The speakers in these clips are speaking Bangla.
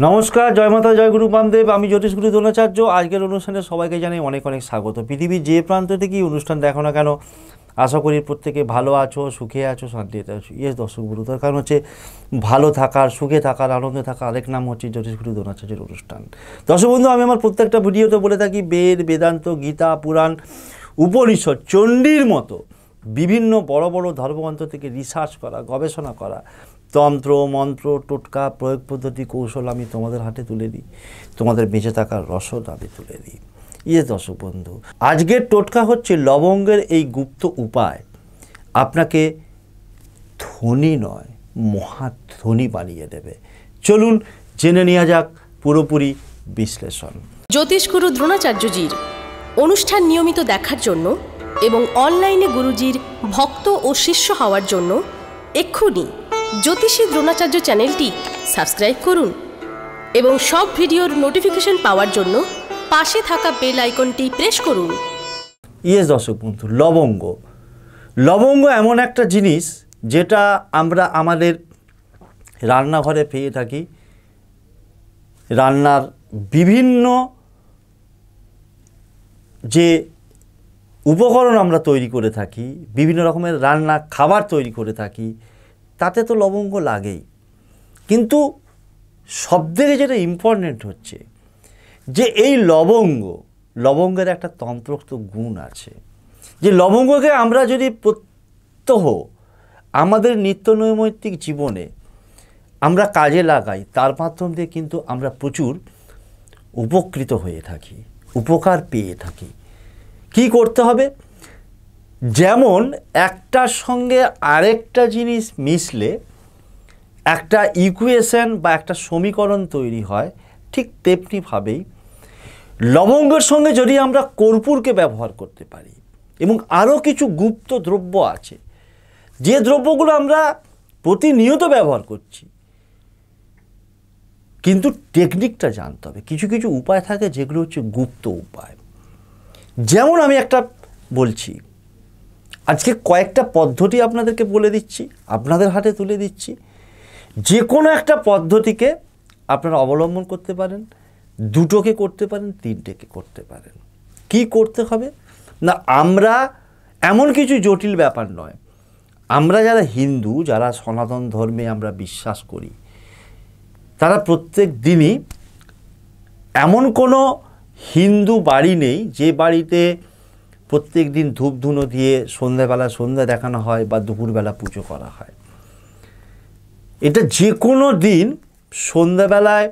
নমস্কার, জয় মাতা, জয় গুরু বামদেব। আমি জ্যোতিষগুরু দ্রোণাচার্য। আজকের অনুষ্ঠানে সবাইকে জানাই অনেক অনেক স্বাগত। পৃথিবীর যে প্রান্ত থেকেই অনুষ্ঠান দেখো না কেন, আশা করি প্রত্যেকে ভালো আছো, সুখে আছো, শান্তিতে আছো। ইয়েস দর্শক গুরু, তার কারণ হচ্ছে ভালো থাকার, সুখে থাকার, আনন্দে থাকার আরেক নাম হচ্ছে জ্যোতিষগুরু দ্রোণাচার্যের অনুষ্ঠান। দর্শক বন্ধু, আমি আমার প্রত্যেকটা ভিডিওতে বলে থাকি বেদ, বেদান্ত, গীতা, পুরাণ, উপনিষদ, চণ্ডীর মতো বিভিন্ন বড় বড় ধর্মগ্রন্থ থেকে রিসার্চ করা, গবেষণা করা তন্ত্র, মন্ত্র, টোটকা, প্রয়োগ পদ্ধতি, কৌশল আমি তোমাদের হাতে তুলে দিই। তোমাদের বেঁচে থাকার রসদ আমি তুলে দিই। ইয়ে দর্শক বন্ধু, আজকের টোটকা হচ্ছে লবঙ্গের এই গুপ্ত উপায় আপনাকে ধনী নয়, মহাধনী বানিয়ে দেবে। চলুন জেনে নেওয়া যাক পুরোপুরি বিশ্লেষণ। জ্যোতিষগুরু দ্রোণাচার্যজির অনুষ্ঠান নিয়মিত দেখার জন্য এবং অনলাইনে গুরুজির ভক্ত ও শিষ্য হওয়ার জন্য এক্ষুনি জ্যোতিষী দ্রোণাচার্য চ্যানেলটি সাবস্ক্রাইব করুন এবং সব ভিডিওর নোটিফিকেশন পাওয়ার জন্য পাশে থাকা বেল আইকনটি প্রেস করুন। ইয়েস দর্শক বন্ধু, লবঙ্গ এমন একটা জিনিস যেটা আমরা আমাদের রান্নাঘরে পেয়ে থাকি। রান্নার বিভিন্ন যে উপকরণ আমরা তৈরি করে থাকি, বিভিন্ন রকমের রান্না খাবার তৈরি করে থাকি, তাতে তো লবঙ্গ লাগেই। কিন্তু সবথেকে যেটা ইম্পর্ট্যান্ট হচ্ছে যে এই লবঙ্গের একটা তন্ত্রোক্ত গুণ আছে, যে লবঙ্গকে আমরা যদি প্রত্যহ আমাদের নিত্য নৈমিত্তিক জীবনে আমরা কাজে লাগাই, তার মাধ্যম দিয়ে কিন্তু আমরা প্রচুর উপকৃত হয়ে থাকি, উপকার পেয়ে থাকি। কি করতে হবে? যেমন একটার সঙ্গে আরেকটা জিনিস মিশলে একটা ইকুয়েশন বা একটা সমীকরণ তৈরি হয়, ঠিক তেমনিভাবেই লবঙ্গের সঙ্গে যদি আমরা কর্পূরকে ব্যবহার করতে পারি এবং আরও কিছু গুপ্ত দ্রব্য আছে, যে দ্রব্যগুলো আমরা প্রতিনিয়ত ব্যবহার করছি, কিন্তু টেকনিকটা জানতে হবে। কিছু কিছু উপায় থাকে যেগুলো হচ্ছে গুপ্ত উপায়। যেমন আমি একটা বলছি, আজকে কয়েকটা পদ্ধতি আপনাদেরকে বলে দিচ্ছি, আপনাদের হাতে তুলে দিচ্ছি। যে কোনো একটা পদ্ধতিকে আপনারা অবলম্বন করতে পারেন, দুটোকে করতে পারেন, তিনটেকে করতে পারেন। কি করতে হবে না, আমরা এমন কিছু জটিল ব্যাপার নয়, আমরা যারা হিন্দু, যারা সনাতন ধর্মে আমরা বিশ্বাস করি, তারা প্রত্যেক দিনই, এমন কোনো হিন্দু বাড়ি নেই যে বাড়িতে প্রত্যেক দিন ধূপ ধুনো দিয়ে সন্ধ্যাবেলা সন্ধ্যা দেখানো হয় বা দুপুরবেলা পুজো করা হয়। এটা যে কোনো দিন সন্ধ্যাবেলায়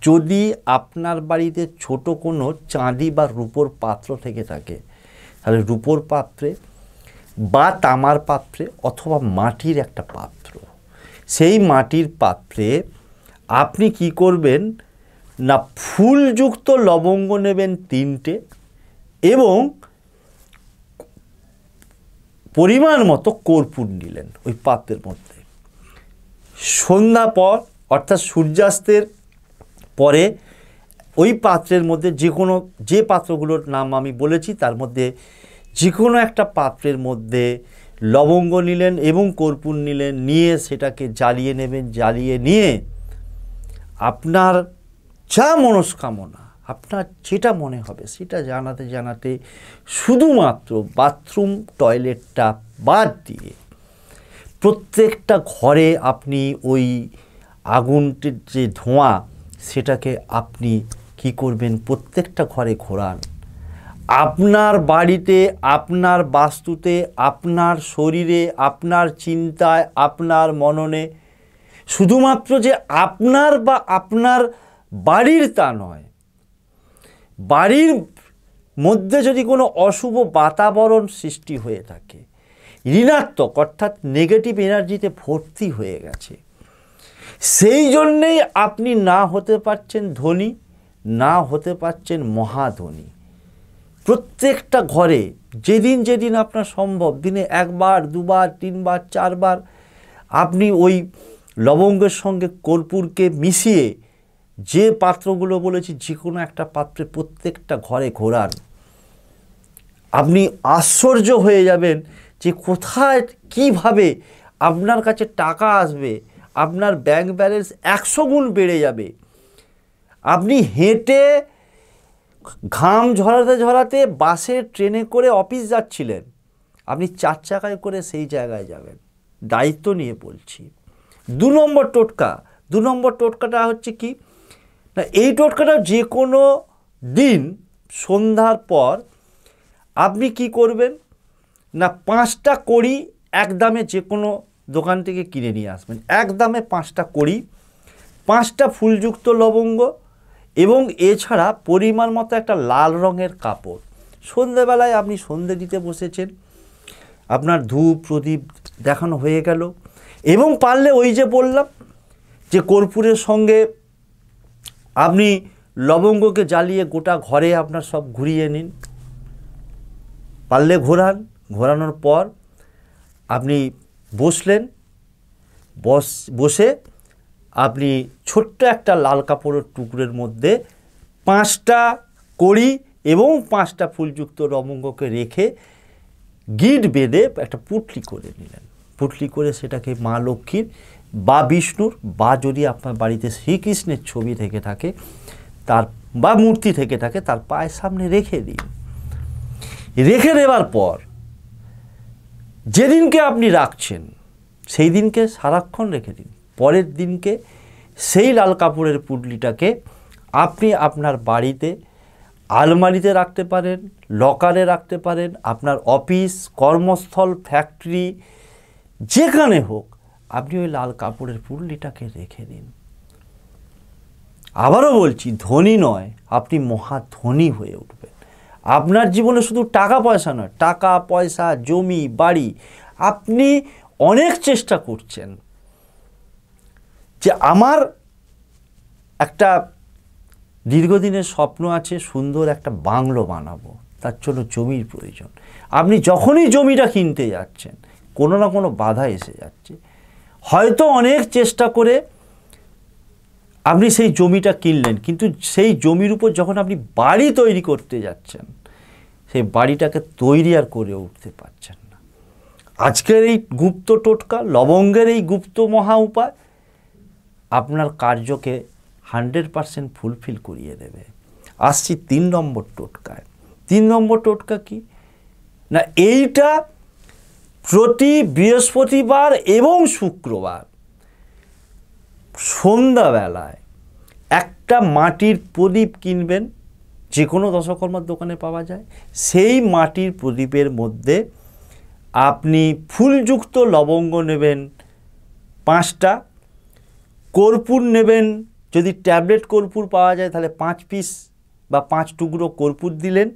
যদি আপনার বাড়িতে ছোট কোনো চাঁদি বা রূপোর পাত্র থেকে থাকে, তাহলে রূপোর পাত্রে বা তামার পাত্রে অথবা মাটির একটা পাত্র, সেই মাটির পাত্রে আপনি কি করবেন না, ফুলযুক্ত লবঙ্গ নেবেন 3টে এবং পরিমাণ মতো কর্পূর নিলেন ওই পাত্রের মধ্যে। সন্ধ্যা পর অর্থাৎ সূর্যাস্তের পরে ওই পাত্রের মধ্যে যে পাত্রগুলোর নাম আমি বলেছি তার মধ্যে যে কোনো একটা পাত্রের মধ্যে লবঙ্গ নিলেন এবং কর্পূর নিলেন, নিয়ে সেটাকে জ্বালিয়ে নেবেন। জ্বালিয়ে নিয়ে আপনার যা মনস্কামনা, আপনার যেটা মনে হবে সেটা জানাতে শুধুমাত্র বাথরুম টয়লেটটা বাদ দিয়ে প্রত্যেকটা ঘরে আপনি ওই আগুনটির যে ধোঁয়া, সেটাকে আপনি কি করবেন, প্রত্যেকটা ঘরে ঘোরান। আপনার বাড়িতে, আপনার বাস্তুতে, আপনার শরীরে, আপনার চিন্তায়, আপনার মননে, শুধুমাত্র যে আপনার বা আপনার বাড়ির তা নয়, বাড়ির মধ্যে যদি কোনো অশুভ বাতাবরণ সৃষ্টি হয়ে থাকে, ঋণাত্মক অর্থাৎ নেগেটিভ এনার্জিতে ভর্তি হয়ে গেছে, সেই জন্যেই আপনি না হতে পারছেন ধনী, না হতে পারছেন মহাধনী। প্রত্যেকটা ঘরে যেদিন আপনার সম্ভব, দিনে 1 বার 2 বার 3 বার 4 বার আপনি ওই লবঙ্গের সঙ্গে কর্পূরকে মিশিয়ে যে পাত্রগুলো বলেছি যে কোনো একটা পাত্রে প্রত্যেকটা ঘরে ঘোরান। আপনি আশ্চর্য হয়ে যাবেন যে কোথায় কিভাবে আপনার কাছে টাকা আসবে, আপনার ব্যাংক ব্যালেন্স 100 গুণ বেড়ে যাবে। আপনি হেঁটে ঘাম ঝরাতে ঝরাতে বাসে ট্রেনে করে অফিস যাচ্ছিলেন, আপনি 4 চাকায় করে সেই জায়গায় যাবেন। দায়িত্ব নিয়ে বলছি। 2 নম্বর টোটকা। 2 নম্বর টোটকাটা হচ্ছে কি না, এই টোটকাটা যে কোনো দিন সন্ধ্যার পর আপনি কি করবেন না, 5টা কড়ি একদমে যে কোনো দোকান থেকে কিনে নিয়ে আসবেন। একদমে 5টা কড়ি, 5টা ফুলযুক্ত লবঙ্গ এবং এছাড়া পরিমাণ মতো একটা লাল রঙের কাপড়। সন্ধেবেলায় আপনি সন্ধে দিতে বসেছেন, আপনার ধূপ প্রদীপ দেখানো হয়ে গেল, এবং পারলে ওই যে বললাম যে কর্পূরের সঙ্গে আপনি লবঙ্গকে জ্বালিয়ে গোটা ঘরে আপনার সব ঘুরিয়ে নিন, পারলে ঘোরান। ঘোরানোর পর আপনি বসলেন, বসে আপনি ছোট্ট একটা লাল কাপড়ের টুকরের মধ্যে 5টা কড়ি এবং 5টা ফুলযুক্ত লবঙ্গকে রেখে গিট বেঁধে একটা পুটলি করে নিলেন। পুটলি করে সেটাকে মা লক্ষ্মীর বা বিষ্ণুর বা যদি আপনার বাড়িতে শ্রীকৃষ্ণের ছবি থেকে থাকে তার বা মূর্তি থেকে থাকে তার পায়ের সামনে রেখে দিন। রেখে দেওয়ার পর যেদিনকে আপনি রাখছেন সেই দিনকে সারাক্ষণ রেখে দিন। পরের দিনকে সেই লাল কাপড়ের পুটলিটাকে আপনি আপনার বাড়িতে আলমারিতে রাখতে পারেন, লকারে রাখতে পারেন, আপনার অফিস, কর্মস্থল, ফ্যাক্টরি যেখানে হোক আপনি ওই লাল কাপড়ের পুটলিটাকে রেখে দিন। আবারও বলছি, ধনী নয়, আপনি মহাধনী হয়ে উঠবেন। আপনার জীবনে শুধু টাকা পয়সা নয়, টাকা পয়সা, জমি, বাড়ি, আপনি অনেক চেষ্টা করছেন যে আমার একটা দীর্ঘদিনের স্বপ্ন আছে, সুন্দর একটা বাংলো বানাবো, তার জন্য জমির প্রয়োজন। আপনি যখনই জমিটা কিনতে যাচ্ছেন কোনো না কোনো বাধা এসে যাচ্ছে। হয়তো অনেক চেষ্টা করে আপনি সেই জমিটা কিনলেন, কিন্তু সেই জমির উপর যখন আপনি বাড়ি তৈরি করতে যাচ্ছেন সেই বাড়িটাকে তৈরি আর করে উঠতে পারছেন না। আজকের এই গুপ্ত টোটকা, লবঙ্গের এই গুপ্ত মহা উপায় আপনার কার্যকে 100% ফুলফিল করিয়ে দেবে। আসছি 3 নম্বর টোটকায়। 3 নম্বর টোটকা কি না, এইটা প্রতি বৃহস্পতিবার এবং শুক্রবার সন্ধ্যাবেলায় একটা মাটির প্রদীপ কিনবেন, যে কোনো দশকর্মার দোকানে পাওয়া যায়। সেই মাটির প্রদীপের মধ্যে আপনি ফুলযুক্ত লবঙ্গ নেবেন 5টা, কর্পূর নেবেন, যদি ট্যাবলেট কর্পূর পাওয়া যায় তাহলে 5 পিস বা 5 টুকরো কর্পূর দিলেন,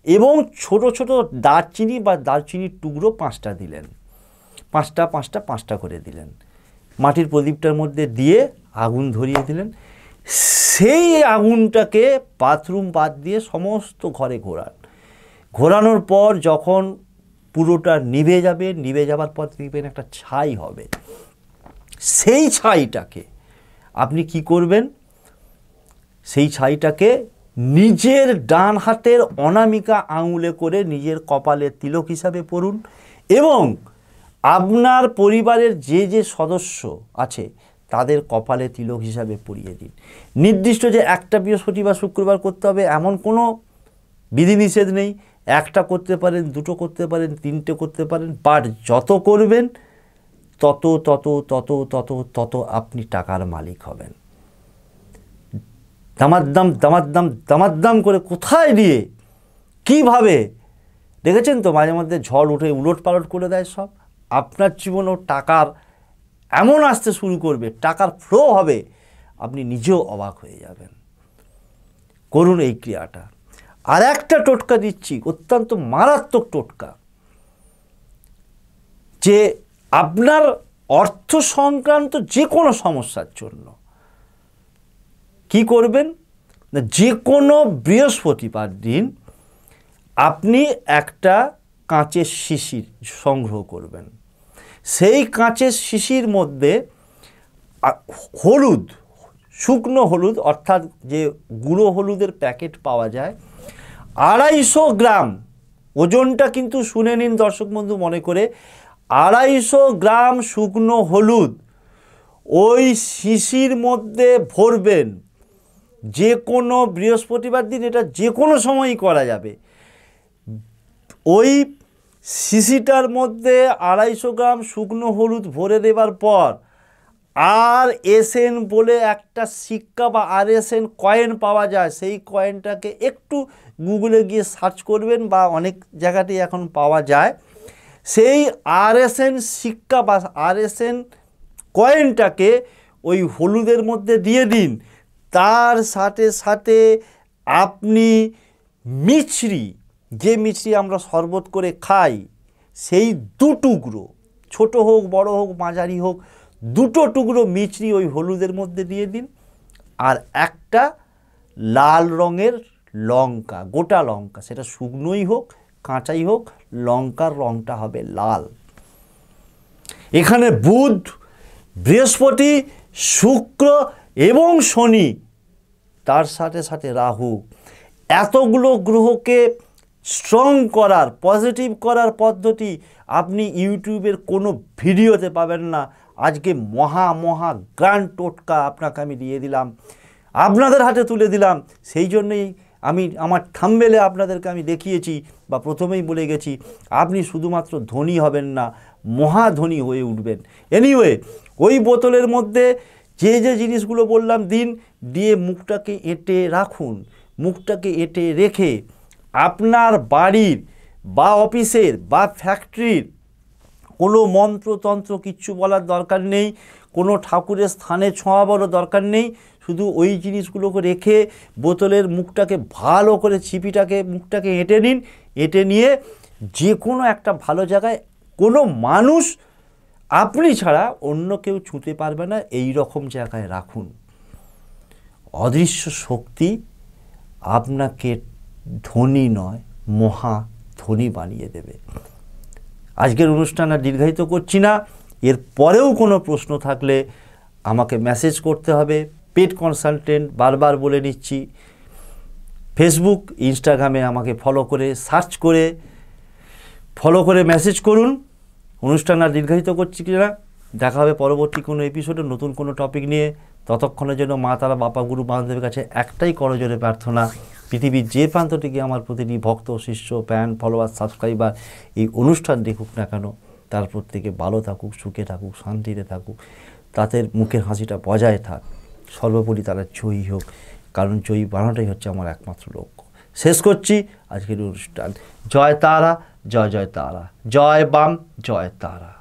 এবং ছোট ছোট দারচিনি বা দারচিনির টুকরো 5টা দিলেন। 5টা করে দিলেন, মাটির প্রদীপটার মধ্যে দিয়ে আগুন ধরিয়ে দিলেন। সেই আগুনটাকে বাথরুম বাদ দিয়ে সমস্ত ঘরে ঘোরান। ঘোরানোর পর যখন পুরোটা নিভে যাবে, নিভে যাবার পর দেখবেন একটা ছাই হবে। সেই ছাইটাকে আপনি কি করবেন, সেই ছাইটাকে নিজের ডান হাতের অনামিকা আঙুলে করে নিজের কপালে তিলক হিসাবে পরুন, এবং আপনার পরিবারের যে যে সদস্য আছে তাদের কপালে তিলক হিসাবে পরিয়ে দিন। নির্দিষ্ট যে একটা বৃহস্পতিবার শুক্রবার করতে হবে এমন কোনো বিধিনিষেধ নেই। একটা করতে পারেন, 2টো করতে পারেন, 3টে করতে পারেন, বাট যত করবেন তত তত তত তত তত আপনি টাকার মালিক হবেন। দামাদ্দাম করে কোথায় দিয়ে কিভাবে, দেখেছেন তো মাঝে মধ্যে ঝড় উঠে উলট পালট করে দেয় সব। আপনার জীবনেও টাকার এমন আসতে শুরু করবে, টাকার ফ্লো হবে, আপনি নিজেও অবাক হয়ে যাবেন। করুন এই ক্রিয়াটা। আর একটা টোটকা দিচ্ছি, অত্যন্ত মারাত্মক টোটকা, যে আপনার অর্থ সংক্রান্ত যে কোনো সমস্যার জন্য কি করবেন না, যে কোনো বৃহস্পতিবার দিন আপনি একটা কাঁচের শিশির সংগ্রহ করবেন। সেই কাঁচের শিশির মধ্যে হলুদ, শুকনো হলুদ, অর্থাৎ যে গুঁড়ো হলুদের প্যাকেট পাওয়া যায়, 250 গ্রাম, ওজনটা কিন্তু শুনে নিন দর্শক বন্ধু মনে করে, 250 গ্রাম শুকনো হলুদ ওই শিশির মধ্যে ভরবেন, যে কোনো বৃহস্পতিবার দিন, এটা যে কোনো সময়ই করা যাবে। ওই শিশিটার মধ্যে 250 গ্রাম শুকনো হলুদ ভরে দেবার পর RSN বলে একটা সিক্কা বা RSN কয়েন পাওয়া যায়, সেই কয়েনটাকে একটু গুগলে গিয়ে সার্চ করবেন বা অনেক জায়গাতেই এখন পাওয়া যায়। সেই RSN সিক্কা বা RSN কয়েনটাকে ওই হলুদের মধ্যে দিয়ে দিন। তার সাথে সাথে আপনি মিছরি, যে মিছরি আমরা শরবত করে খাই, সেই 2 টুকরো, ছোট হোক বড় হোক মাঝারি হোক, 2 টুকরো মিছরি ওই হলুদের মধ্যে দিয়ে দিন। আর একটা লাল রঙের লঙ্কা, গোটা লঙ্কা, সেটা শুকনোই হোক কাঁচাই হোক, লঙ্কার রঙটা হবে লাল। এখানে বুধ, বৃহস্পতি, শুক্র এবং শনি, তার সাথে সাথে রাহু, এতগুলো গ্রহকে স্ট্রং করার, পজিটিভ করার পদ্ধতি আপনি ইউটিউবের কোনো ভিডিওতে পাবেন না। আজকে মহা গ্র্যান্ড টোটকা আপনাকে আমি দিয়ে দিলাম, আপনাদের হাতে তুলে দিলাম। সেই জন্যই আমি আমার থাম্বনেলে আপনাদেরকে আমি দেখিয়েছি বা প্রথমেই বলে গেছি, আপনি শুধুমাত্র ধনী হবেন না, মহাধনী হয়ে উঠবেন। এনিওয়ে, ওই বোতলের মধ্যে যে যে জিনিসগুলো বললাম দিন, দিয়ে মুখটাকে এঁটে রাখুন। মুখটাকে এঁটে রেখে আপনার বাড়ির বা অফিসের বা ফ্যাক্টরির কোনো মন্ত্রতন্ত্র কিচ্ছু বলার দরকার নেই, কোনো ঠাকুরের স্থানে ছোঁয়াবারও দরকার নেই। শুধু ওই জিনিসগুলোকে রেখে বোতলের মুখটাকে ভালো করে, ছিপিটাকে মুখটাকে এঁটে নিন। এঁটে নিয়ে যে কোনো একটা ভালো জায়গায়, কোনো মানুষ আপনি ছাড়া অন্য কেউ ছুঁতে পারবে না, এই রকম জায়গায় রাখুন। অদৃশ্য শক্তি আপনাকে ধনী নয়, মহা ধনী বানিয়ে দেবে। আজকের অনুষ্ঠান আর দীর্ঘায়িত করছি না। এর পরেও কোনো প্রশ্ন থাকলে আমাকে মেসেজ করতে হবে। পেড কনসালটেন্ট বারবার বলে নিচ্ছি, ফেসবুক ইনস্টাগ্রামে আমাকে ফলো করে মেসেজ করুন। অনুষ্ঠান আর দীর্ঘায়িত করছি কিনা, দেখা হবে পরবর্তী কোনো এপিসোডে নতুন কোনো টপিক নিয়ে। ততক্ষণের জন্য মা তারা, বাপা, গুরু, বান্ধবের কাছে একটাই করজোরে প্রার্থনা, পৃথিবীর যে প্রান্ত থেকে আমার প্রতিটি ভক্ত, শিষ্য, ফ্যান, ফলোয়ার, সাবস্ক্রাইবার এই অনুষ্ঠান দেখুক না কেন, তার প্রত্যেকে ভালো থাকুক, সুখে থাকুক, শান্তিতে থাকুক, তাদের মুখের হাসিটা বজায় থাক, সর্বোপরি তারা জয়ী হোক, কারণ জয়ী বানানোটাই হচ্ছে আমার একমাত্র লক্ষ্য। শেষ করছি আজকের অনুষ্ঠান। জয় তারা, জয় জয় তারা, জয় বাম, জয় তারা।